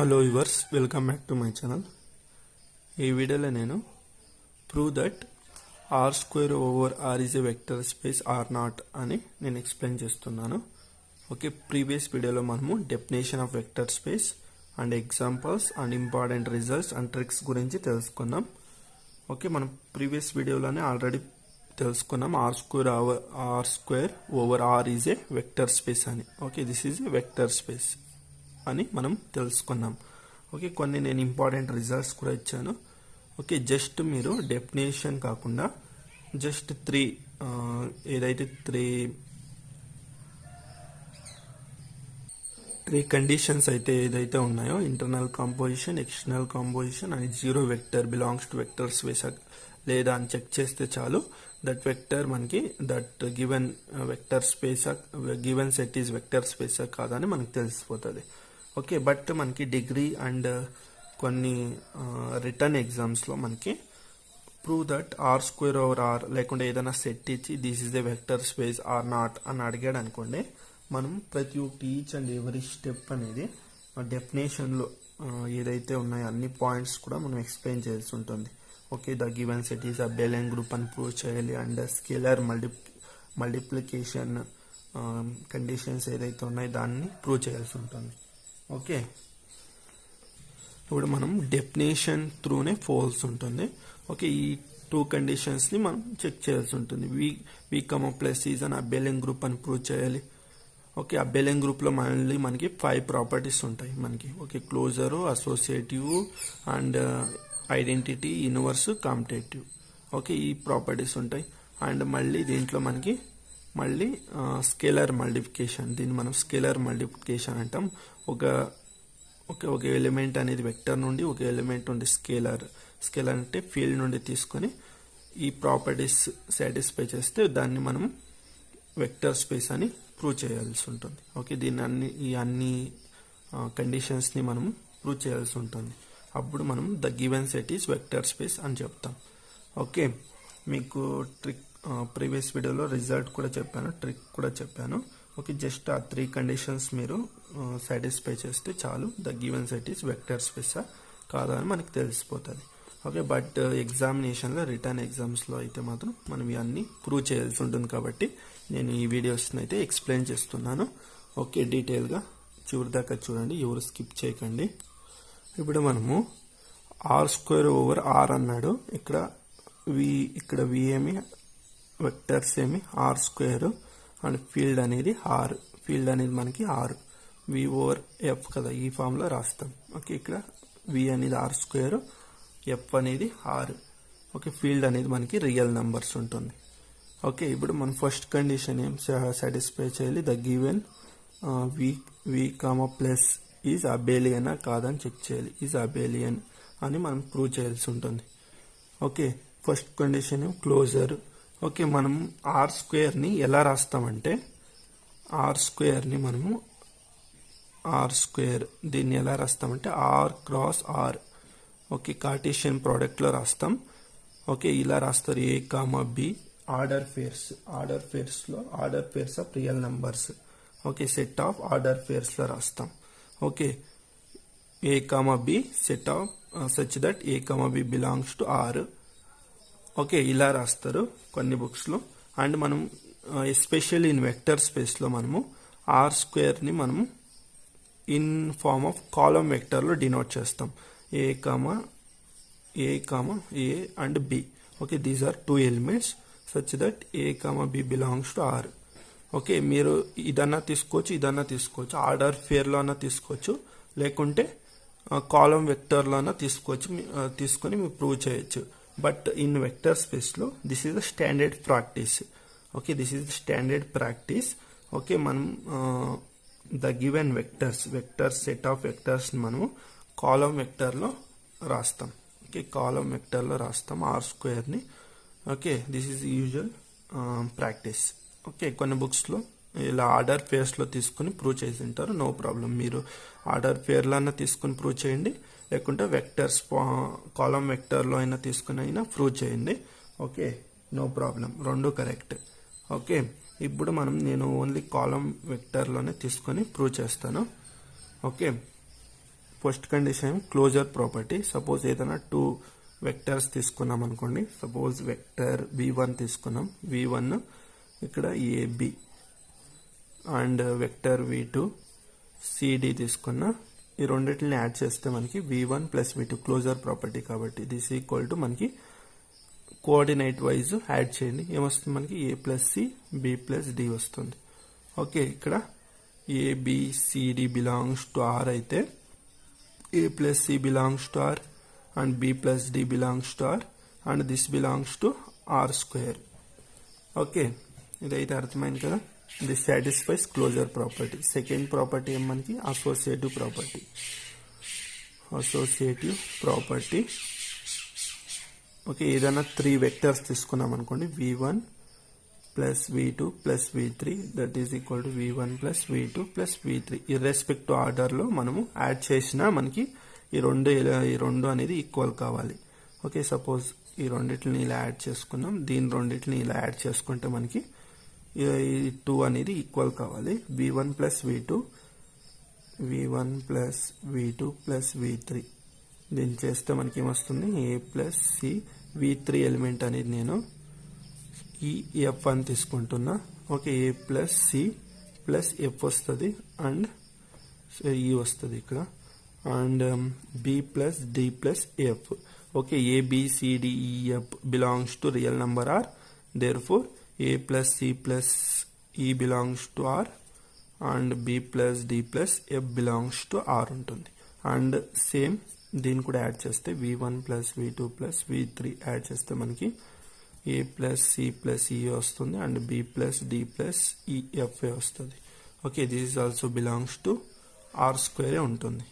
Hello viewers, welcome back to my channel. ఈ వీడియోలో నేను prove that R square over R is a vector space or not అని నేను explain చేస్తున్నాను. Okay, previous వీడియోలో మనము definition of vector space and examples and important results and tricks గురించి తెలుసుకున్నాం. ఓకే, మనం ప్రీవియస్ వీడియోలోనే ఆల్రెడీ తెలుసుకున్నాం R square over R is a vector space అని. Okay, this is a vector space అని మనం తెలుసుకున్నాం. ఓకే, కొన్ని నేను ఇంపార్టెంట్ రిజల్ట్స్ కూడా ఇచ్చాను. ఓకే, జస్ట్ మీరు డెఫినేషన్ కాకుండా జస్ట్ త్రీ కండిషన్స్ అయితే ఏదైతే ఉన్నాయో, internal composition, external composition and zero vector belongs to vector space లేదా అని చెక్ చేస్తే చాలు, దట్ వెక్టర్ మనకి that given vector space given set is vector space కాదని మనకి తెలిసిపోతుంది. ఓకే, బట్ మనకి డిగ్రీ అండ్ కొన్ని రిటర్న్ ఎగ్జామ్స్లో మనకి prove that R square over R లేకుంటే ఏదైనా సెట్ ఇచ్చి this is the vector space or not అని అడిగాడు అనుకోండి, మనం ప్రతి ఒక్క ఈచ్ అండ్ ఎవరీ స్టెప్ అనేది డెఫినేషన్లో ఏదైతే ఉన్నాయో అన్ని పాయింట్స్ కూడా మనం ఎక్స్ప్లెయిన్ చేయాల్సి ఉంటుంది. Okay, the given set is abelian group అని ప్రూవ్ చేయాలి అండ్ స్కేలర్ మల్టిప్లికేషన్ కండిషన్స్ ఏదైతే ఉన్నాయో దాన్ని ప్రూవ్ చేయాల్సి ఉంటుంది. ఓకే, ఇప్పుడు మనం డెఫినేషన్ త్రూనే ఫాల్స్ ఉంటుంది. ఓకే, ఈ టూ కండిషన్స్ని మనం చెక్ చేయాల్సి ఉంటుంది. వి కమ్ ప్లస్ ఈజ్ అని అబెలియన్ గ్రూప్ అని ప్రూవ్ చేయాలి. ఓకే, అబెలియన్ గ్రూప్లో మనకి 5 ప్రాపర్టీస్ ఉంటాయి మనకి. Okay, closure, associative and identity, inverse, commutative. Okay, ఈ ప్రాపర్టీస్ ఉంటాయి. అండ్ మళ్ళీ దీంట్లో మనకి స్కేలర్ మల్టిప్లికేషన్, దీన్ని మనం స్కేలర్ మల్టిప్లికేషన్ అంటాం. ఒక ఎలిమెంట్ అనేది వెక్టర్ నుండి ఒక ఎలిమెంట్ నుండి స్కేలర్ అంటే ఫీల్డ్ నుండి తీసుకొని ఈ ప్రాపర్టీస్ సాటిస్ఫై చేస్తే దాన్ని మనం వెక్టర్ స్పేస్ అని ప్రూవ్ చేయాల్సి ఉంటుంది. ఓకే, ఈ అన్ని కండిషన్స్ని మనం ప్రూవ్ చేయాల్సి ఉంటుంది. అప్పుడు మనం the given set is vector space అని చెప్తాం. ఓకే, మీకు ట్రిక్ ప్రీవియస్ వీడియోలో రిజల్ట్ కూడా చెప్పాను, ట్రిక్ కూడా చెప్పాను. ఓకే, జస్ట్ ఆ 3 కండిషన్స్ మీరు సాటిస్ఫై చేస్తే చాలు, the given set is vector space కాదా అని మనకి తెలిసిపోతుంది. ఓకే, బట్ ఎగ్జామినేషన్లో రిటర్న్ ఎగ్జామ్స్లో అయితే మాత్రం మనం ఇవన్నీ ప్రూవ్ చేయాల్సి ఉంటుంది. కాబట్టి నేను ఈ వీడియోస్ని అయితే ఎక్స్ప్లెయిన్ చేస్తున్నాను. ఓకే, డీటెయిల్గా చివరి దాకా చూడండి, ఎవరు స్కిప్ చేయకండి. ఇప్పుడు మనము ఆర్ స్క్వేర్ ఓవర్ ఆర్ అన్నాడు. ఇక్కడ వి ఏమి వెక్టర్స్ ఏమి ఆర్ స్క్వేర్ అండ్ ఫీల్డ్ అనేది ఆర్. ఫీల్డ్ అనేది మనకి ఆర్, వి ఓవర్ ఎఫ్ కదా, ఈ ఫామ్లో రాస్తాం. ఓకే, ఇక్కడ వి అనేది ఆర్ స్క్వేర్, ఎఫ్ అనేది ఆర్. ఓకే, ఫీల్డ్ అనేది మనకి రియల్ నెంబర్స్ ఉంటుంది. ఓకే, ఇప్పుడు మనం ఫస్ట్ కండిషన్ ఏం సాటిస్ఫై చేయాలి, the given V comma plus is అబేలియనా కాదని చెక్ చేయాలి. ఈజ్ అబేలియన్ అని మనం ప్రూవ్ చేయాల్సి ఉంటుంది. Okay, first condition closure. Okay, మనం ఆర్ స్క్వేర్ని ఎలా రాస్తామంటే దీన్ని ఎలా రాస్తామంటే R cross R. Okay, Cartesian ప్రోడక్ట్లో రాస్తాం. ఓకే, ఇలా రాస్తారు A comma B order pairs of real numbers. Okay, set of order పేర్స్లో రాస్తాం. Okay, A comma B set of such that A comma B belongs to R. Okay, ఇలా రాస్తారు కొన్ని బుక్స్లో. అండ్ మనం ఎస్పెషల్లీ ఇన్ వెక్టర్ స్పేస్లో మనము R స్క్వేర్ని మనము ఇన్ ఫార్మ్ ఆఫ్ కాలమ్ వెక్టర్లో డినోట్ చేస్తాం. A comma A and B. Okay, these are 2 elements such that A comma B belongs to R. Okay, మీరు ఇదన్నా తీసుకోవచ్చు, ఆర్డర్ ఫేర్లో అన్నా తీసుకోవచ్చు, లేకుంటే కాలమ్ వెక్టర్లో అన్నా తీసుకొని మీరు ప్రూవ్ చేయొచ్చు. బట్ ఇన్ వెక్టర్ స్పేస్లో this is the standard practice. Okay, this is the standard practice. Okay, మనం the given vectors set of వెక్టర్స్ని మనము కాలమ్ వెక్టర్లో రాస్తాం. ఓకే, కాలమ్ వెక్టర్లో రాస్తాం ఆర్ స్క్వేర్ని. Okay, this is usual practice. Okay, కొన్ని బుక్స్లో ఇలా ఆర్డర్ పేర్స్లో తీసుకుని ప్రూవ్ చేసి ఉంటారు. నో ప్రాబ్లం, మీరు ఆర్డర్ పేర్లో అయినా తీసుకుని ప్రూవ్ చేయండి, లేకుంటే వెక్టర్స్ కాలమ్ వెక్టర్లో అయినా తీసుకుని అయినా ప్రూవ్ చేయండి. Okay, no problem, 2 correct. Okay, ఇప్పుడు నేను ఓన్లీ కాలమ్ వెక్టర్లోనే తీసుకొని ప్రూవ్ చేస్తాను. Okay, first condition closure property. Suppose ఏదైనా 2 వెక్టర్స్ తీసుకున్నాం అనుకోండి. సపోజ్ వెక్టర్ v1 తీసుకున్నాం. v1 ఇక్కడ ab and vector v2 cd తీసుకున్నా. ఈ రెండింటిని యాడ్ చేస్తే మనకి v1 plus v2 closure property కాబట్టి దిస్ ఈక్వల్ టు మనకి కోఆర్డినేట్ వైజ్ యాడ్ చేయండి. ఏమొస్తుంది మనకి a plus C b plus d వస్తుంది. ఓకే, ఇక్కడ a b c d belongs to r అయితే a plus C belongs to r and b plus d belongs to r and this belongs to r square. Okay, ఇదైతే అర్థమైంది కదా. This satisfies closure property. Second property ఏం మనకి associative property. Associative property okay, ఏదైనా 3 vectors తీసుకున్నాం అనుకోండి. v1 plus v2 plus v3 that is equal to v1 plus v2 plus v3 irrespective ఆర్డర్లో మనము యాడ్ చేసినా మనకి ఈ రెండు అనేది ఈక్వల్ కావాలి. ఓకే, సపోజ్ ఈ రెండింటిని ఇలా యాడ్ చేసుకున్నాం. దీని రెండింటిని ఇలా యాడ్ చేసుకుంటే మనకి ఈ 2 అనేది ఈక్వల్ కావాలి. v1 plus v2 v1 plus v2 plus v3 దీన్ని చేస్తే మనకి ఏమొస్తుంది a plus C v3 element అనేది నేను ఈ ఎఫ్ అని తీసుకుంటున్నా. Okay, a plus C plus F వస్తుంది అండ్ ఈ వస్తుంది ఇక్కడ and b plus d plus f. Okay, a b c d e f belongs to real number r, therefore a plus c plus e belongs to r and b plus d plus f belongs to r ఉంటుంది. And same దీన్ని కూడా add చేస్తే v1 plus v2 plus v3 add చేస్తే మనకి a plus c plus e వస్తుంది and b plus d plus e f వస్తుంది. Okay, this also belongs to r square ఉంటుంది.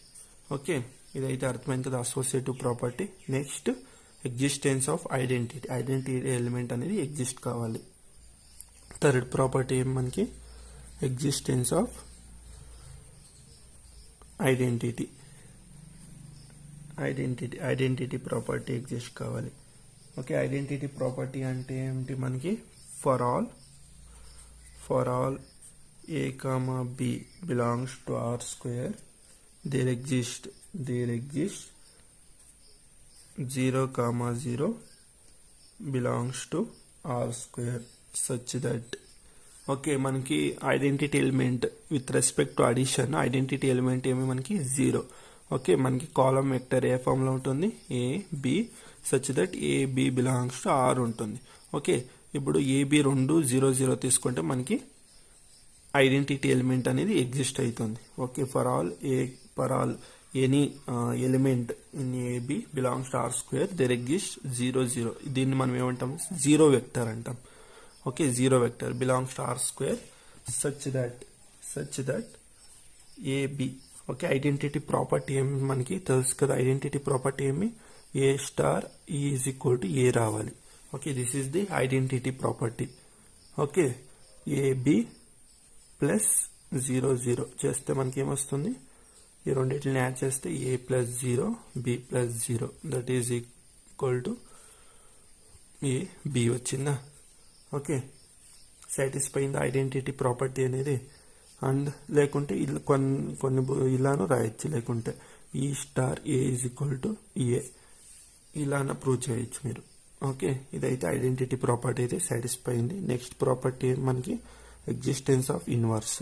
Okay, ఇదైతే అర్థమైంది కదా associative property. Next existence of identity. Identity element అనేది exist కావాలి. థర్డ్ ప్రాపర్టీ ఏం మనకి existence of identity. Identity property exist కావాలి. ఓకే, ఐడెంటిటీ ప్రాపర్టీ అంటే ఏంటి మనకి for all a comma b belongs to r square there exists 0 comma 0 belongs to r square such that okay, మనకి identity element with respect to addition identity element ఏమి మనకి 0. Okay, మనకి కాలం vector ఏ form లో ఉంటుంది a b such that a b belongs to r ఉంటుంది. Okay, ఇప్పుడు a b రెండు 0 0 తీసుకుంటే మనకి ఐడెంటిటీ ఎలిమెంట్ అనేది ఎగ్జిస్ట్ అవుతుంది. Okay, for all any element in AB belongs to R square there exist 0 0. దీన్ని మనం ఏమంటాం 0 వెక్టర్ అంటాం. Okay, 0 vector belongs to R square such that AB. Okay, identity property ఏమి మనకి తెలుసు కదా. ఐడెంటిటీ ప్రాపర్టీ ఏమి ఏ స్టార్ ఈ ఈజ్ ఈక్వల్ టు ఏ రావాలి. Okay, this is the identity property. Okay, AB plus 0 0 చేస్తే మనకి ఏమొస్తుంది ఈ రెండింటిని యాడ్ చేస్తే a plus 0 b plus 0 that is equal to a b వచ్చిందా. Okay, satisfy the identity property అనేది. అండ్ లేకుంటే కొన్ని ఇలాను రాయొచ్చు, లేకుంటే ఈ star A is equal to A ఇలాన ప్రూవ్ చేయొచ్చు మీరు. ఓకే, ఇదైతే ఐడెంటిటీ ప్రాపర్టీ అయితే సాటిస్ఫై అయింది. నెక్స్ట్ ప్రాపర్టీ మనకి ఎగ్జిస్టెన్స్ ఆఫ్ ఇన్వర్స్.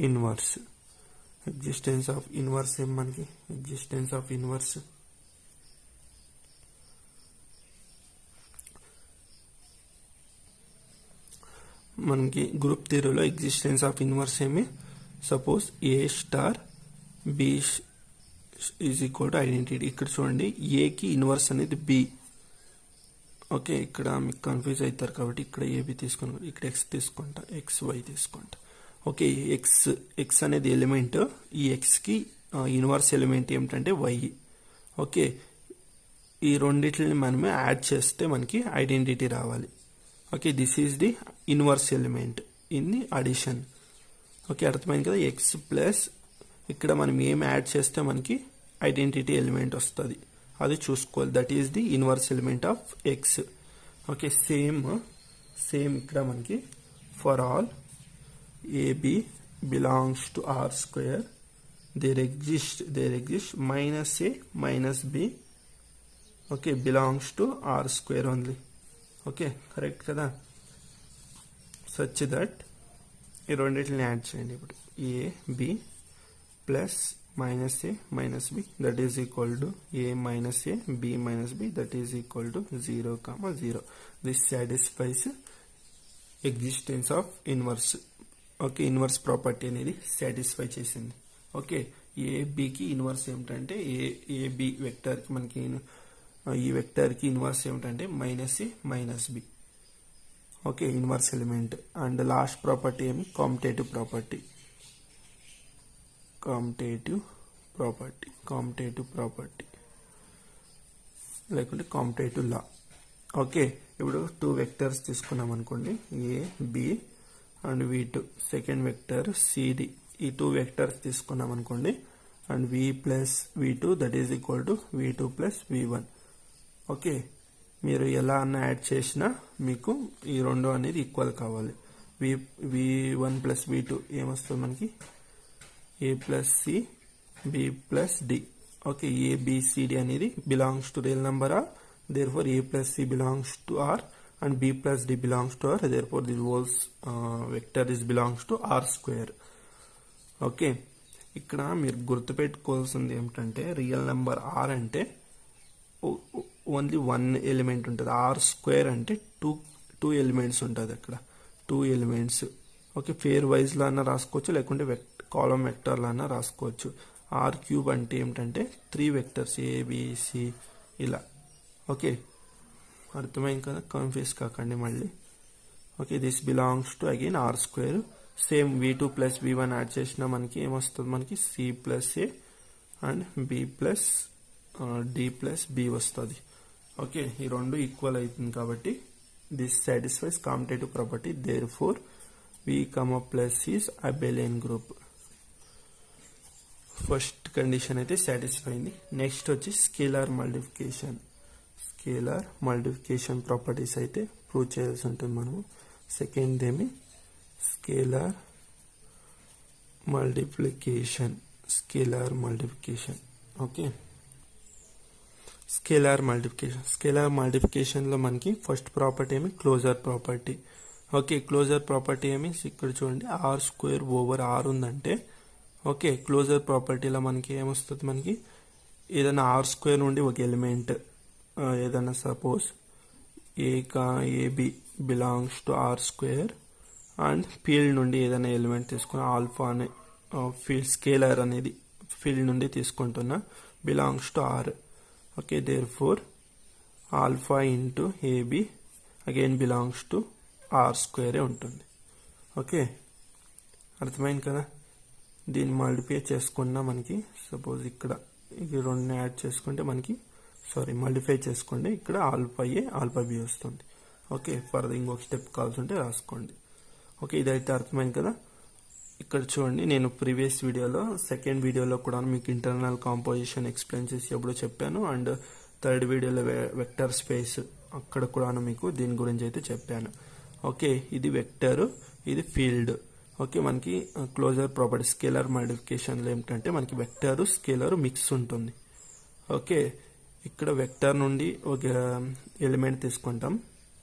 ఏం మనకి ఎగ్జిస్టెన్స్ ఆఫ్ ఇన్వర్స్ మనకి గ్రూప్ థియరీలో ఎగ్జిస్టెన్స్ ఆఫ్ ఇన్వర్స్ ఏమి suppose A star B is equal to identity. ఇక్కడ చూడండి ఏకి ఇన్వర్స్ అనేది బి. ఓకే, ఇక్కడ మీకు కన్ఫ్యూజ్ అవుతారు కాబట్టి ఇక్కడ ఏబి తీసుకుని ఇక్కడ ఎక్స్ తీసుకుంటా, ఎక్స్ వై తీసుకుంటా. ఓకే, ఎక్స్ అనేది ఎలిమెంట్. ఈ ఎక్స్కి ఇన్వర్స్ ఎలిమెంట్ ఏమిటంటే వై. ఓకే, ఈ రెండింటిని మనమే యాడ్ చేస్తే మనకి ఐడెంటిటీ రావాలి. Okay, this is the inverse element in the addition. Okay, అర్థమైంది కదా. ఎక్స్ ప్లస్ ఇక్కడ మనం ఏం యాడ్ చేస్తే మనకి ఐడెంటిటీ ఎలిమెంట్ వస్తుంది అది చూసుకోవాలి. That is the inverse element of X. Okay, same ఇక్కడ మనకి for all AB belongs to R square there exists minus a minus b, okay, belongs to r square only. Okay, correct kada? Such that ఈ రెండింటిని add చేయండి. ఇప్పుడు a b plus minus a minus b that is equal to a minus a b minus b that is equal to 0, 0. This satisfies existence of inverse. Okay, inverse property అనేది satisfy చేసింది. ఓకే, ఏబికి inverse ఏమిటంటే AB వెక్టర్కి మనకి ఈ వెక్టర్కి inverse ఏమిటంటే minus A minus B. Okay, inverse element. And last property ఏమి కాంపిటేటివ్ ప్రాపర్టీ లేకుంటే కాంపిటేటివ్ లా. ఓకే, ఇప్పుడు 2 వెక్టర్స్ తీసుకున్నాం అనుకోండి, A B and v2, second vector CD. ఈ 2 వెక్టర్స్ తీసుకున్నాం అనుకోండి and v plus v2 that is equal to v2 plus v1. Okay, మీరు ఎలా అన్న యాడ్ చేసినా మీకు ఈ రెండు అనేది ఈక్వల్ కావాలి. v1 ప్లస్ v2 ఏమొస్తుంది మనకి a plus C b plus D. Okay, abcd అనేది belongs to real number r, therefore a plus c belongs to r and b plus d belongs to r, therefore this whole vector is belongs to r square. Okay, ఇక్కడ మీరు గుర్తుపెట్టుకోవాల్సింది ఏమిటంటే real number r అంటే only 1 element ఉంటుంది, r square అంటే 2 elements ఉంటుంది. అక్కడ 2 elements. Okay, పేర్ wise లో అన్నా రాసుకోవచ్చు లేకుంటే కాలం వెక్టర్ లో అన్నా రాసుకోవచ్చు. r క్యూబ్ అంటే ఏమిటంటే 3 వెక్టర్స్ a b c ఇలా. ఓకే, అర్థమైంది కదా, కన్ఫ్యూజ్ కాకండి మళ్ళీ. Okay, this belongs to again R square. Same v2 plus v1 add చేసినా మనకి ఏమొస్తుంది, మనకి c plus A and b plus d plus b వస్తుంది. ఓకే, ఈ రెండు ఈక్వల్ అవుతుంది కాబట్టి this satisfies competitive property, therefore v, plus is abelian group. First condition అయితే సాటిస్ఫై అయింది. నెక్స్ట్ వచ్చి స్కేలార్ మల్టిప్లికేషన్ ప్రాపర్టీస్ అయితే ప్రూవ్ చేయాల్సి ఉంటుంది మనము. సెకండ్ ఏమి scalar multiplication. Okay, scalar multiplication లో మనకి ఫస్ట్ ప్రాపర్టీ ఏమి closure property. Okay, closure property ఏమి ఇక్కడ చూడండి, ఆర్ స్క్వేర్ ఓవర్ ఆర్ ఉందంటే ఓకే, క్లోజర్ ప్రాపర్టీలో మనకి ఏమొస్తుంది, మనకి ఏదైనా ఆర్ స్క్వేర్ నుండి ఒక ఎలిమెంట్ ఏదైనా suppose AB belongs to R square and field నుండి ఏదైనా ఎలిమెంట్ తీసుకున్న ఆల్ఫా అనే ఫీల్డ్ స్కేలర్ అనేది ఫీల్డ్ నుండి తీసుకుంటున్నా belongs to R. Okay, therefore alpha into A B again belongs to R స్క్వేరే ఉంటుంది. ఓకే, అర్థమైంది కదా. దీన్ని మల్టిప్లై చేసుకున్నా మనకి సపోజ్ ఇక్కడ ఈ రెండుని యాడ్ చేసుకుంటే మనకి మల్టిప్లై చేసుకోండి, ఇక్కడ ఆల్ఫా ఏ ఆల్ఫా బి వస్తుంది. ఓకే, ఫర్దర్ ఇంకొక స్టెప్ కావాల్సి ఉంటే రాసుకోండి. ఓకే, ఇదైతే అర్థమైంది కదా. ఇక్కడ చూడండి, నేను ప్రీవియస్ వీడియోలో సెకండ్ వీడియోలో కూడా మీకు ఇంటర్నల్ కాంపోజిషన్ ఎక్స్ప్లెయిన్ చేసి ఎప్పుడో చెప్పాను, అండ్ థర్డ్ వీడియోలో వెక్టర్ స్పేస్ అక్కడ కూడా మీకు దీని గురించి అయితే చెప్పాను. ఓకే, ఇది వెక్టర్, ఇది ఫీల్డ్. ఓకే, మనకి క్లోజర్ ప్రాపర్టీ స్కేలర్ మల్టిప్లికేషన్లో ఏమిటంటే మనకి వెక్టర్ స్కేలర్ మిక్స్ ఉంటుంది. ఓకే, ఇక్కడ వెక్టర్ నుండి ఒక ఎలిమెంట్ తీసుకుంటాం,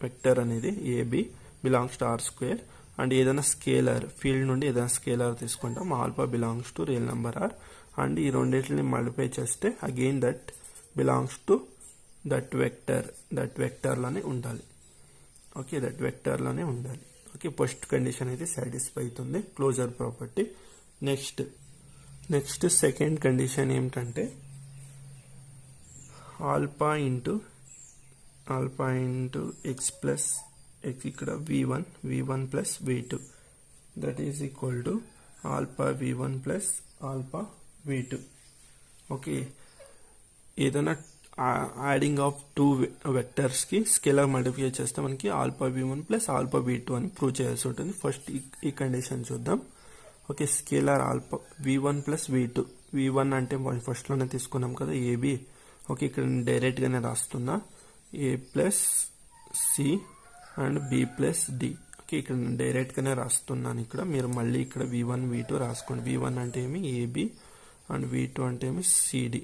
వెక్టర్ అనేది A B belongs to R square, and ఏదైనా స్కేలర్ ఫీల్డ్ నుండి ఏదైనా స్కేలర్ తీసుకుంటాం, alpha belongs to real number R, and ఈ రెండింటిని మల్టిప్లై చేస్తే again that belongs to that వెక్టర్లోనే ఉండాలి. ఓకే, దట్ వెక్టర్లోనే ఉండాలి. ఓకే, ఫస్ట్ కండిషన్ అయితే సాటిస్ఫై అవుతుంది closure property. Next second condition ఏమిటంటే alpha into X plus X, ఇక్కడ v1 plus v2 that is equal to alpha v1 plus alpha v2. Okay, ఏదైనా adding of 2 vectors కి scalar multiply చేస్తే మనకి alpha v1 plus alpha v2 అని prove చేయాల్సి ఉంటుంది. First ఈ కండిషన్ చూద్దాం. Okay, scalar alpha v1 plus v1 అంటే ఫస్ట్ లోనే తీసుకున్నాం కదా ఏబి. ఓకే, ఇక్కడ నేను డైరెక్ట్ గానే రాస్తున్నా A plus C and B plus D. Okay, ఇక్కడ నేను డైరెక్ట్ గానే రాస్తున్నాను. ఇక్కడ మీరు మళ్ళీ ఇక్కడ v1 v2 రాసుకోండి. v1 అంటే ఏమి ఏబి అండ్ V2 అంటే ఏమి CD.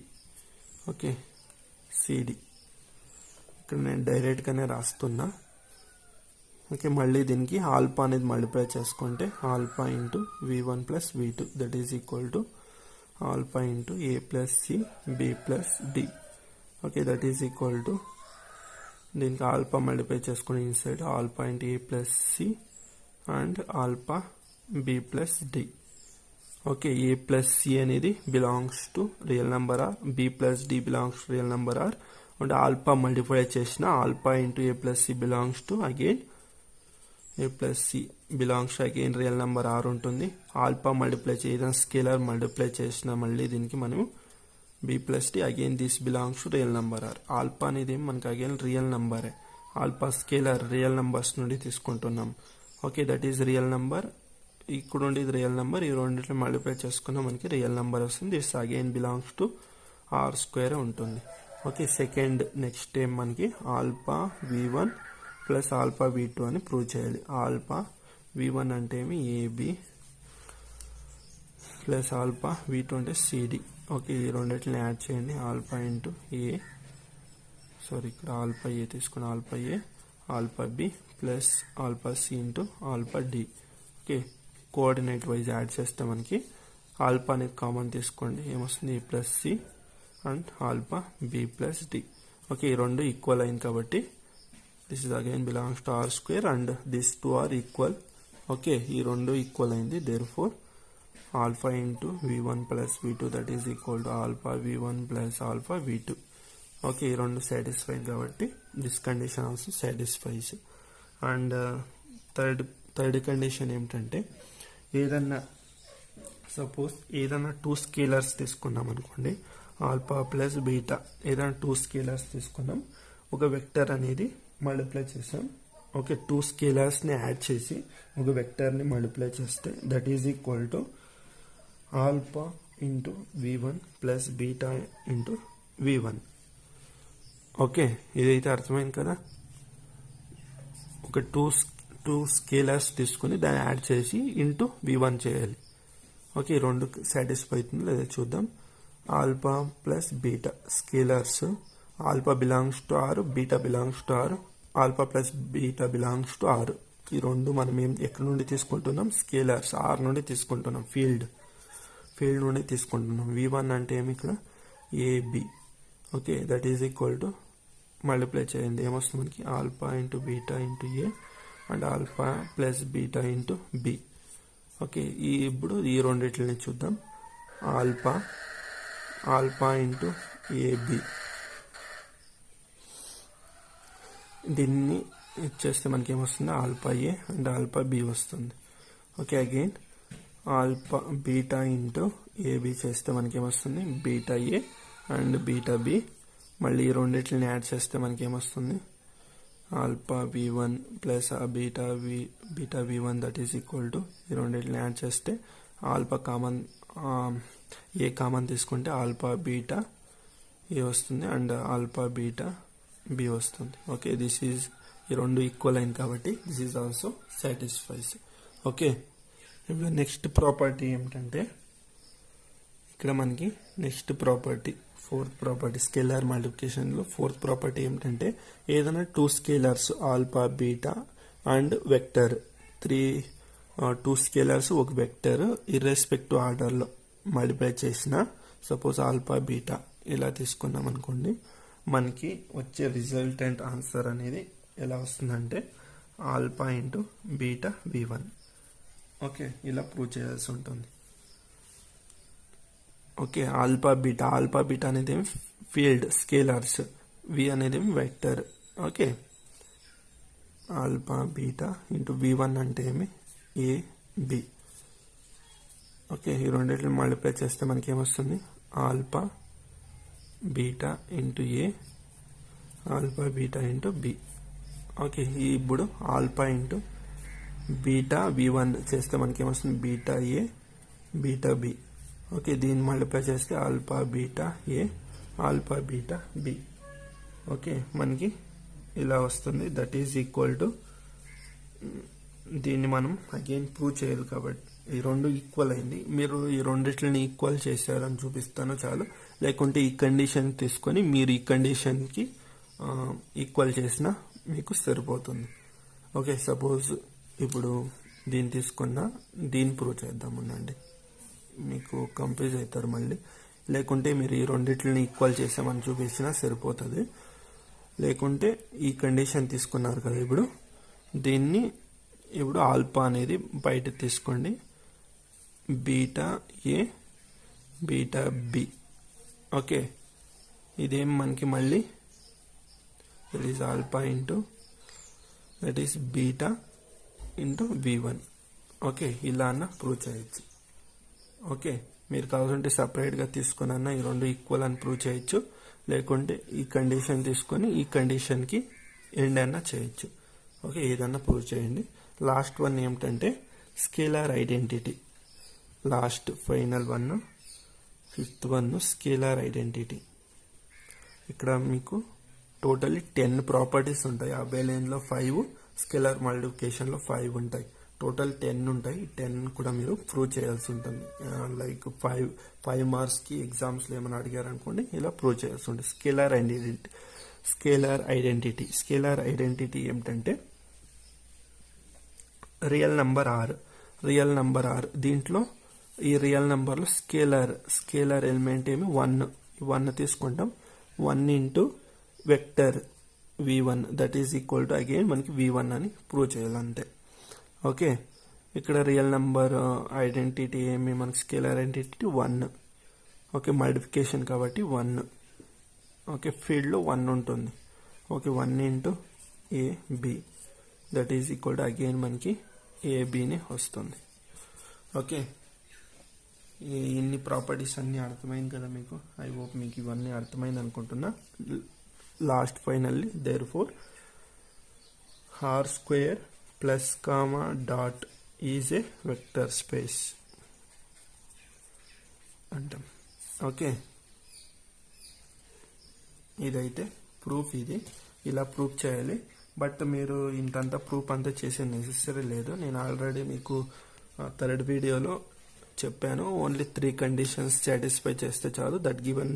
ఓకే, CD ఇక్కడ నేను డైరెక్ట్గానే రాస్తున్నా. ఓకే, మళ్ళీ దీనికి ఆల్ఫా అనేది మల్టిప్లై చేసుకుంటే alpha into V1 plus V2 that is equal to alpha into A plus C B plus D. Okay, that is equal to దీనికి ఆల్ఫా మల్టిప్లై చేసుకుని inside alpha into A plus C and alpha B plus D. Okay, A plus C అనేది belongs to real number R, B plus D belongs to real number R, and alpha multiply చేసిన alpha into A plus C belongs to again A plus C belongs to again real number R ఉంటుంది. Alpha multiply చేయడం scalar multiply చేసిన మళ్ళీ దీనికి మనం B plus D again this belongs to real number R. Alpha అనేది మనకి again real నెంబరే, alpha scalar real numbers నుండి తీసుకుంటున్నాం. Okay, that is real number, ఇక్కడ ఉండి ఇది రియల్ నెంబర్, ఈ రెండింటిని మల్టిప్లై చేసుకున్నా మనకి రియల్ నెంబర్ వస్తుంది. This again belongs to R square ఉంటుంది. ఓకే, సెకండ్ నెక్స్ట్ ఏం మనకి alpha V1 plus alpha V2 అని ప్రూవ్ చేయాలి. ఆల్ఫా V1 అంటే ఏమి AB ప్లస్ ఆల్ఫా V2 అంటే CD. ఓకే, ఈ రెండింటిని యాడ్ చేయండి. ఆల్ఫా ఇంటూ A, సారీ ఇక్కడ ఆల్ఫా A తీసుకుని alpha A alpha B plus alpha C into alpha D. Okay, coordinate wise add చేస్తే మనకి ఆల్ఫా అనేది కామన్ తీసుకోండి, ఏమొస్తుంది A plus C and alpha B plus D. Okay, ఈ రెండు equal అయింది కాబట్టి this is again belongs to R square and this two are equal. Okay, ఈ రెండు ఈక్వల్ అయింది. Therefore alpha into V1 plus V2 that is equal to alpha V1 plus alpha V2. Okay, ఈ రెండు satisfied కాబట్టి this condition also satisfies. And third condition ఏమిటంటే ఏదన్నా suppose ఏదన్నా two scalers తీసుకున్నాం అనుకోండి, ఆల్ఫా ప్లస్ బీటా ఏదైనా two scalers తీసుకున్నాం, ఒక వెక్టర్ అనేది మల్టిప్లై చేసాం. ఓకే, టూ స్కేలర్స్ని యాడ్ చేసి ఒక వెక్టర్ని మల్టిప్లై చేస్తే that is equal to alpha into V1 plus beta into V1. Okay, ఇదైతే అర్థమైంది కదా. ఒక టూ స్కేలర్స్ తీసుకుని దాన్ని యాడ్ చేసి ఇంటూ V1 చేయాలి. ఓకే, రెండు సాటిస్ఫై అవుతుంది లేదా చూద్దాం. Alpha plus beta scalars, alpha belongs to R, beta belongs to R, alpha plus beta belongs to R. ఈ రెండు మనం ఎక్కడి నుండి తీసుకుంటున్నాం, స్కేలర్స్ ఆర్ నుండి తీసుకుంటున్నాం, ఫీల్డ్ నుండి తీసుకుంటున్నాం. V1 అంటే ఏమి ఇక్కడ AB. Okay, that is equal to multiply చేయండి, ఏమొస్తుంది మనకి alpha into beta into A and alpha plus beta into B. Okay, ఇప్పుడు ఈ రెండింటిని చూద్దాం. ఆల్ఫా ఇంటూ AB దీన్ని ఇచ్చేస్తే మనకి ఏమొస్తుంది alpha A and alpha B వస్తుంది. Okay, again alpha beta into AB చేస్తే మనకి ఏమొస్తుంది beta A and beta B. మళ్ళీ ఈ రెండింటిని యాడ్ చేస్తే మనకి ఏమొస్తుంది alpha V1 plus beta V1 that is equal to ఈ రెండింటిని యాడ్ చేస్తే ఆల్ఫా కామన్ A కామన్ తీసుకుంటే ఆల్ఫా బీటా A వస్తుంది అండ్ ఆల్ఫా బీటా B వస్తుంది. ఓకే, దిస్ ఈజ్ ఈ రెండు ఈక్వల్ అయింది కాబట్టి this is also satisfies. Okay, ఇప్పుడు నెక్స్ట్ ప్రాపర్టీ ఏమిటంటే ఇక్కడ మనకి next property fourth property scalar మల్టిప్లికేషన్లో ఫోర్త్ ప్రాపర్టీ ఏమిటంటే ఏదైనా two scalars alpha beta and vector two scalars ఒక వెక్టర్ ఇర్రెస్పెక్టివ్ ఆర్డర్లో మల్టిప్లై చేసిన సపోజ్ ఆల్ఫా బీటా ఇలా తీసుకున్నాం అనుకోండి, మనకి వచ్చే రిజల్టెంట్ ఆన్సర్ అనేది ఎలా వస్తుందంటే alpha into beta V1. Okay, ఇలా ప్రూవ్ చేయాల్సి ఉంటుంది. ఓకే, ఆల్ఫా బీటా అనేది ఏమి ఫీల్డ్ స్కేలర్స్, V అనేది ఏమి vector. Okay, alpha beta into V1 అంటే ఏమి AB. ఓకే, ఈ రెండింటిని మల్టిప్లై చేస్తే మనకి ఏమొస్తుంది alpha beta into A alpha beta into B. Okay, ఇప్పుడు ఆల్ఫా ఇంటూ బీటా V1 చేస్తే మనకి ఏమొస్తుంది beta A beta B. Okay, దీన్ని మల్టిప్లై చేస్తే alpha beta A alpha beta B. Okay, మనకి ఇలా వస్తుంది. దట్ ఈజ్ ఈక్వల్ టు దీన్ని మనం అగైన్ ప్రూవ్ చేయాలి కాబట్టి ఈ రెండు ఈక్వల్ అయింది. మీరు ఈ రెండిట్లని ఈక్వల్ చేశారని చూపిస్తాను చాలు. లేకుంటే ఈ కండిషన్ తీసుకొని మీరు ఈ కండిషన్కి ఈక్వల్ చేసినా మీకు సరిపోతుంది. ఓకే, సపోజ్ ఇప్పుడు దీన్ని తీసుకున్నా దీన్ని ప్రూవ్ చేద్దామనండి. మీకు కంప్యూజ్ అవుతారు మళ్ళీ. లేకుంటే మీరు ఈ రెండిట్లని ఈక్వల్ చేసామని చూపించినా సరిపోతుంది. లేకుంటే ఈ కండిషన్ తీసుకున్నారు కదా, దీన్ని ఇప్పుడు ఆల్ఫా అనేది బయట తీసుకోండి. Beta A beta B. Okay, ఇదేం మనకి మళ్ళీ that is alpha into that is beta into V1. Okay, ఇలా అన్న ప్రూవ్ చేయొచ్చు. ఓకే, మీరు కావాలంటే సపరేట్గా తీసుకున్నా ఈ రెండు ఈక్వల్ అని ప్రూవ్ చేయొచ్చు. లేకుంటే ఈ కండిషన్ తీసుకొని ఈ కండిషన్కి ఎండ్ అన్నా చేయొచ్చు. ఓకే, ఏదన్నా ప్రూవ్ చేయండి. లాస్ట్ వన్ ఏమిటంటే scalar identity. Last final one, fifth one scalar identity. ఇక్కడ మీకు టోటల్లీ 10 ప్రాపర్టీస్ ఉంటాయి. అబెలియన్లో 5, స్కేలార్ మల్టిప్లికేషన్లో 5 ఉంటాయి. టోటల్ 10 ఉంటాయి. 10 కూడా మీరు ప్రూవ్ చేయాల్సి ఉంటుంది. లైక్ 5 మార్క్స్కి ఎగ్జామ్స్లో ఏమైనా అడిగారు అనుకోండి, ఇలా ప్రూవ్ చేయాల్సి ఉంటుంది. స్కేలార్ ఐడెంటిటీ ఏమిటంటే రియల్ నంబర్ ఆర్. దీంట్లో ఈ రియల్ నంబర్లో స్కేలార్ ఎలిమెంట్ ఏమి 1 తీసుకుంటాం. 1 into vector V1 that is equal to again మనకి V1 అని ప్రూవ్ చేయాలి అంతే. ఓకే, ఇక్కడ రియల్ నంబర్ ఐడెంటిటీ ఏమి మనకి స్కేలార్ ఐడెంటిటీ 1. ఓకే, మల్టిప్లికేషన్ కాబట్టి 1. ఓకే, ఫీల్డ్లో 1 ఉంటుంది. Okay, 1 into AB that is equal to again మనకి ABని వస్తుంది. ఓకే, ఇన్ని ప్రాపర్టీస్ అన్నీ అర్థమైంది కదా మీకు. ఐ హోప్ మీకు ఇవన్నీ అర్థమైంది అనుకుంటున్నా. Last finally therefore R square plus comma dot is a vector space అంటాం. ఓకే, ఇదైతే ప్రూఫ్. ఇది ఇలా ప్రూఫ్ చేయాలి. బట్ మీరు ఇంతంతా ప్రూఫ్ అంతా చేసే నెసెసరీ లేదు. నేను ఆల్రెడీ మీకు థర్డ్ వీడియోలో చెప్పాను. ఓన్లీ 3 కండిషన్స్ సాటిస్ఫై చేస్తే చాలు that given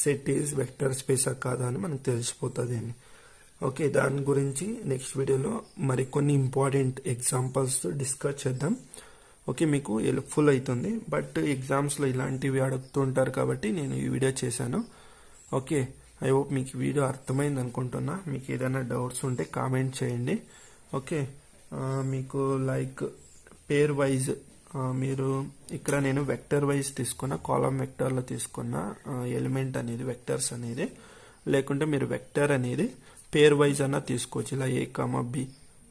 set is vector స్పేసా కాదా అని మనకు తెలిసిపోతుంది అని. ఓకే, దాని గురించి నెక్స్ట్ వీడియోలో మరికొన్ని ఇంపార్టెంట్ ఎగ్జాంపుల్స్ డిస్కస్ చేద్దాం. ఓకే, మీకు హెల్ప్ఫుల్ అవుతుంది. బట్ ఎగ్జామ్స్లో ఇలాంటివి అడుగుతుంటారు కాబట్టి నేను ఈ వీడియో చేశాను. ఓకే, ఐ హోప్ మీకు ఈ వీడియో అర్థమైంది అనుకుంటున్నా. మీకు ఏదైనా డౌట్స్ ఉంటే కామెంట్ చేయండి. ఓకే, మీకు లైక్ పేర్ వైజ్ మీరు ఇక్కడ నేను వెక్టర్ వైజ్ తీసుకున్నా, కాలమ్ వెక్టర్లో తీసుకున్న ఎలిమెంట్ అనేది వెక్టర్స్ అనేది. లేకుంటే మీరు వెక్టర్ అనేది పేర్ వైజ్ అన్న తీసుకోవచ్చు. ఇలా A, B.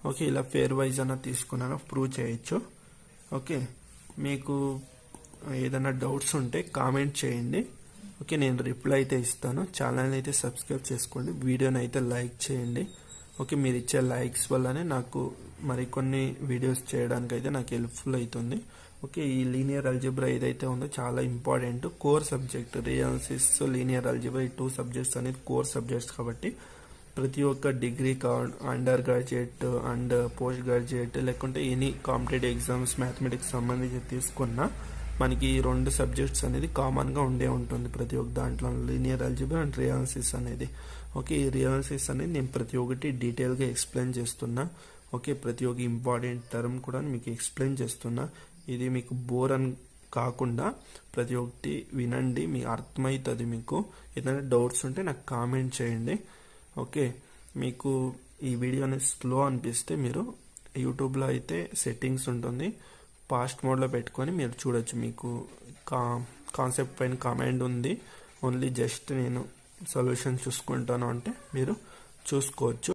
ఓకే, ఇలా పేర్ వైజ్ అన్న తీసుకున్నా ప్రూవ్ చేయొచ్చు. ఓకే, మీకు ఏదైనా డౌట్స్ ఉంటే కామెంట్ చేయండి. ఓకే, నేను రిప్లై అయితే ఇస్తాను. ఛానల్ అయితే సబ్స్క్రైబ్ చేసుకోండి. వీడియోని అయితే లైక్ చేయండి. ఓకే, మీరు ఇచ్చే లైక్స్ వల్లనే నాకు మరికొన్ని వీడియోస్ చేయడానికి అయితే నాకు హెల్ప్ఫుల్ అవుతుంది. ఓకే, ఈ లీనియర్ అల్జిబ్రా ఏదైతే ఉందో చాలా ఇంపార్టెంట్ కోర్ సబ్జెక్ట్. రియల్సిస్, లీనియర్ అల్జిబ్రా ఈ 2 సబ్జెక్ట్స్ అనేది కోర్ సబ్జెక్ట్స్ కాబట్టి ప్రతి ఒక్క degree undergraduate and postgraduate లేకుంటే ఎనీ కాంపిటేటివ్ ఎగ్జామ్స్ మ్యాథమెటిక్స్ సంబంధించి తీసుకున్నా మనకి ఈ 2 సబ్జెక్ట్స్ అనేది కామన్గా ఉండే ఉంటుంది ప్రతి ఒక్క దాంట్లో, లీనియర్ అల్జిబ్రా అండ్ రియల్సిస్ అనేది. ఓకే, ఈ రియల్సిస్ అనేది నేను ప్రతి ఒక్కటి డీటెయిల్గా ఎక్స్ప్లెయిన్ చేస్తున్నా. ఓకే, ప్రతి ఒక్క ఇంపార్టెంట్ టర్మ్ కూడా మీకు ఎక్స్ప్లెయిన్ చేస్తున్నా. ఇది మీకు బోర్ అని కాకుండా ప్రతి ఒక్కటి వినండి, మీకు అర్థమవుతుంది. మీకు ఏదైనా డౌట్స్ ఉంటే నాకు కామెంట్ చేయండి. ఓకే, మీకు ఈ వీడియో అనేది స్లో అనిపిస్తే మీరు యూట్యూబ్లో అయితే సెట్టింగ్స్ ఉంటుంది, ఫాస్ట్ మోడ్లో పెట్టుకొని మీరు చూడొచ్చు. మీకు కాన్సెప్ట్ పైన కామెంట్ ఉంది. ఓన్లీ జస్ట్ నేను సొల్యూషన్ చూసుకుంటాను అంటే మీరు చూసుకోవచ్చు.